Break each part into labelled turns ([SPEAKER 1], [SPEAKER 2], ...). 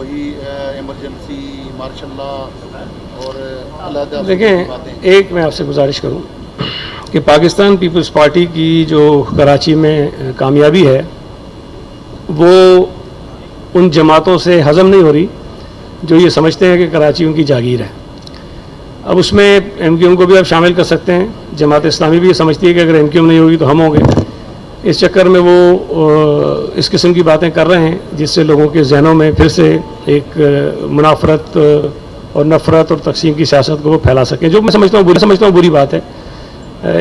[SPEAKER 1] وہی emergency martial law اور علیحدہ.
[SPEAKER 2] دیکھیں ایک میں آپ سے گزارش کروں کہ پاکستان پیپلز پارٹی کی جو کراچی میں کامیابی ہے وہ ان جماعتوں سے ہضم نہیں ہو رہی جو یہ سمجھتے ہیں کہ کراچی ان کی جاگیر ہے. اب اس میں ایم کیو ایم کو بھی آپ شامل کر سکتے ہیں. جماعت اسلامی بھی یہ سمجھتی ہے کہ اگر ایم کیو ایم نہیں ہوگی تو ہم ہوں گے. اس چکر میں وہ اس قسم کی باتیں کر رہے ہیں جس سے لوگوں کے ذہنوں میں پھر سے ایک منافرت اور نفرت اور تقسیم کی سیاست کو وہ پھیلا سکیں، جو میں سمجھتا ہوں بری بات ہے.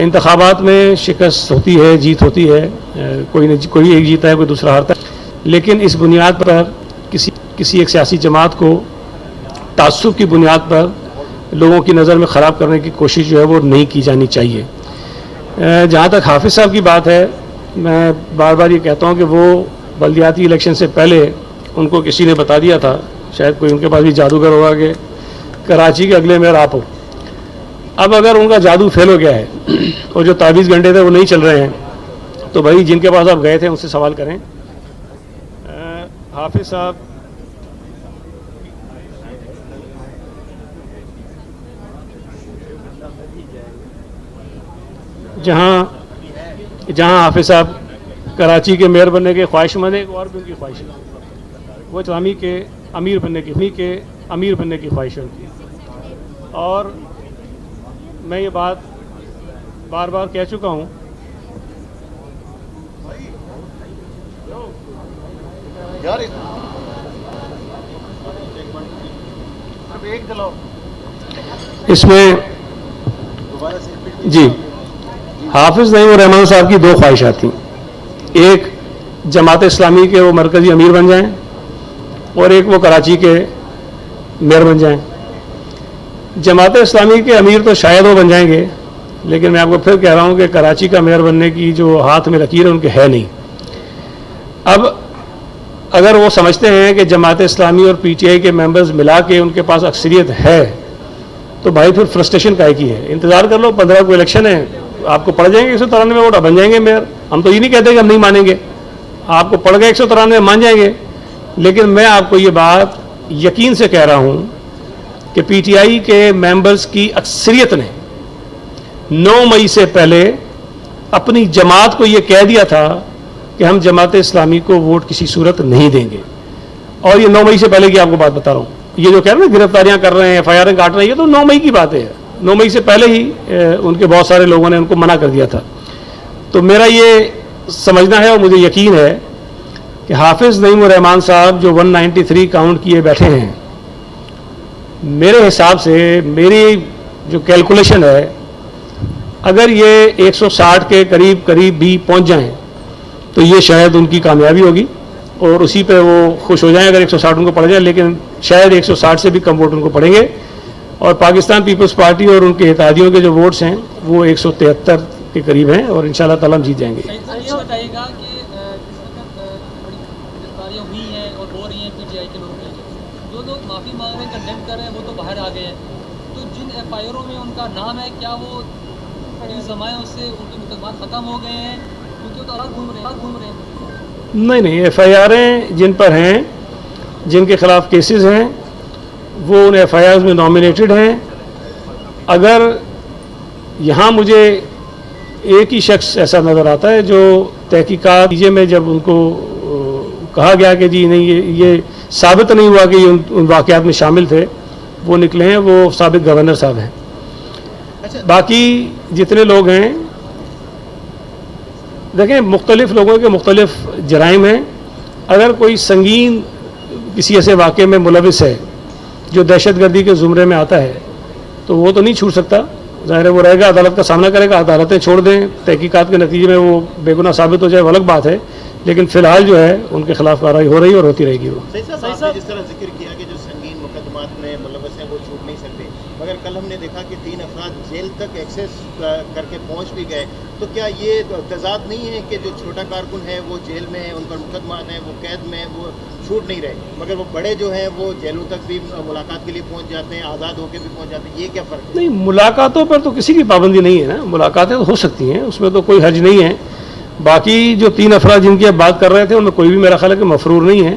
[SPEAKER 2] انتخابات میں شکست ہوتی ہے، جیت ہوتی ہے، کوئی ایک جیتا ہے کوئی دوسرا ہارتا ہے، لیکن اس بنیاد پر کسی ایک سیاسی جماعت کو تعصب کی بنیاد پر لوگوں کی نظر میں خراب کرنے کی کوشش جو ہے وہ نہیں کی جانی چاہیے. جہاں تک حافظ صاحب کی بات ہے، میں بار بار یہ کہتا ہوں کہ وہ بلدیاتی الیکشن سے پہلے ان کو کسی نے بتا دیا تھا، شاید کوئی ان کے پاس بھی جادوگر ہوگا، کہ کراچی کے اگلے میئر آپ ہو. اب اگر ان کا جادو فیل ہو گیا ہے اور جو 23 گھنٹے تھے وہ نہیں چل رہے ہیں تو بھائی جن کے پاس آپ گئے تھے ان سے سوال کریں. حافظ صاحب جہاں حافظ صاحب کراچی کے میئر بننے کے خواہش مند ہے، ایک اور بھی ان کی خواہش ہے، وہ اسلامی کے امیر بننے کی خواہش ہے ان کی. اور میں یہ بات بار بار کہہ چکا ہوں اس میں جی حافظ نعیم الرحمان صاحب کی دو خواہشات تھیں. ایک جماعت اسلامی کے وہ مرکزی امیر بن جائیں اور ایک وہ کراچی کے میئر بن جائیں. جماعت اسلامی کے امیر تو شاید وہ بن جائیں گے، لیکن میں آپ کو پھر کہہ رہا ہوں کہ کراچی کا میئر بننے کی جو ہاتھ میں لکیر ہے ان کے ہے نہیں. اب اگر وہ سمجھتے ہیں کہ جماعت اسلامی اور پی ٹی آئی کے ممبرز ملا کے ان کے پاس اکثریت ہے تو بھائی پھر فرسٹریشن کائے کی ہے. انتظار کر لو، 15 کو الیکشن ہے، آپ کو پڑ جائیں گے 193 ووٹ، بن جائیں گے میئر. ہم تو یہ نہیں کہتے کہ ہم نہیں مانیں گے، آپ کو پڑ گئے 193 مان جائیں گے. لیکن میں آپ کو یہ بات یقین سے کہہ رہا ہوں کہ پی ٹی آئی کے ممبرز کی اکثریت نے 9 مئی سے پہلے اپنی جماعت کو یہ کہہ دیا تھا کہ ہم جماعت اسلامی کو ووٹ کسی صورت نہیں دیں گے. اور یہ 9 مئی سے پہلے کی آپ کو بات بتا رہا ہوں. یہ جو کہہ رہے ہیں گرفتاریاں کر رہے ہیں، ایف آئی آریں کاٹ رہے ہیں، یہ تو 9 مئی کی بات ہے. 9 مئی سے پہلے ہی ان کے بہت سارے لوگوں نے ان کو منع کر دیا تھا. تو میرا یہ سمجھنا ہے اور مجھے یقین ہے کہ حافظ نعیم الرحمان صاحب جو 193 کاؤنٹ کیے بیٹھے ہیں، میرے حساب سے میری جو کیلکولیشن ہے، اگر یہ 160 کے قریب بھی پہنچ جائیں تو یہ شاید ان کی کامیابی ہوگی اور اسی پہ وہ خوش ہو جائیں اگر 160 ان کو پڑ جائے. لیکن شاید 160 سے بھی کم ووٹ ان کو پڑیں گے اور پاکستان پیپلز پارٹی اور ان کے اتحادیوں کے جو ووٹس ہیں وہ 173 کے قریب ہیں اور انشاءاللہ تعالیٰ ہم جیت جائیں گے.
[SPEAKER 3] یہ بتائیے گا کہ گرفتاریاں ہوئی ہیں اور ہو رہی ہیں پی ٹی آئی کے لوگوں کی، جو لوگ معافی مانگ رہے ہیں، کنڈیم کر رہے ہیں، وہ تو باہر آ گئے ہیں. تو جن ایف آئی آروں میں ان کا نام ہے، کیا وہ زمانے اس سے ان کے مقدمات ختم ہو گئے ہیں کیونکہ وہ تو الگ گھوم رہے ہیں؟
[SPEAKER 2] نہیں، ایف آئی آریں جن پر ہیں، جن کے خلاف کیسز ہیں، وہ ان ایف آئی آرز میں نامینیٹڈ ہیں. اگر یہاں مجھے ایک ہی شخص ایسا نظر آتا ہے جو تحقیقات نتیجے میں جب ان کو کہا گیا کہ جی نہیں یہ ثابت نہیں ہوا کہ یہ ان واقعات میں شامل تھے، وہ نکلے ہیں، وہ سابق گورنر صاحب ہیں. باقی جتنے لوگ ہیں، دیکھیں مختلف لوگوں کے مختلف جرائم ہیں. اگر کوئی سنگین کسی ایسے واقعے میں ملوث ہے جو دہشت گردی کے زمرے میں آتا ہے تو وہ تو نہیں چھوٹ سکتا. ظاہر ہے وہ رہے گا، عدالت کا سامنا کرے گا، عدالتیں چھوڑ دیں، تحقیقات کے نتیجے میں وہ بے گناہ ثابت ہو جائے وہ الگ بات ہے. لیکن فی الحال جو ہے ان کے خلاف کارروائی ہو رہی ہے اور ہوتی رہے گی. وہ
[SPEAKER 1] جس طرح ذکر کیا کہ جو سنگین مقدمات میں ملوث ہیں وہ چھوٹ نہیں سکتے، مگر کل ہم نے دیکھا کہ 3 افراد جیل تک ایکسیس کر کے پہنچ بھی گئے. تو کیا یہ تضاد نہیں ہے کہ جو چھوٹا کارکن ہے وہ جیل میں ہے، ان پر مقدمات ہیں، وہ قید میں ہیں، وہ چھوٹ نہیں رہے، مگر وہ بڑے جو ہیں وہ جیلوں تک بھی ملاقات کے لیے پہنچ جاتے ہیں، آزاد ہو کے بھی پہنچ جاتے ہیں؟ یہ کیا فرق ہے؟
[SPEAKER 2] نہیں، ملاقاتوں پر تو کسی کی پابندی نہیں ہے نا، ملاقاتیں تو ہو سکتی ہیں، اس میں تو کوئی حرج نہیں ہے. باقی جو 3 افراد جن کی اب بات کر رہے تھے ان میں کوئی بھی میرا خیال ہے کہ مفرور نہیں ہے.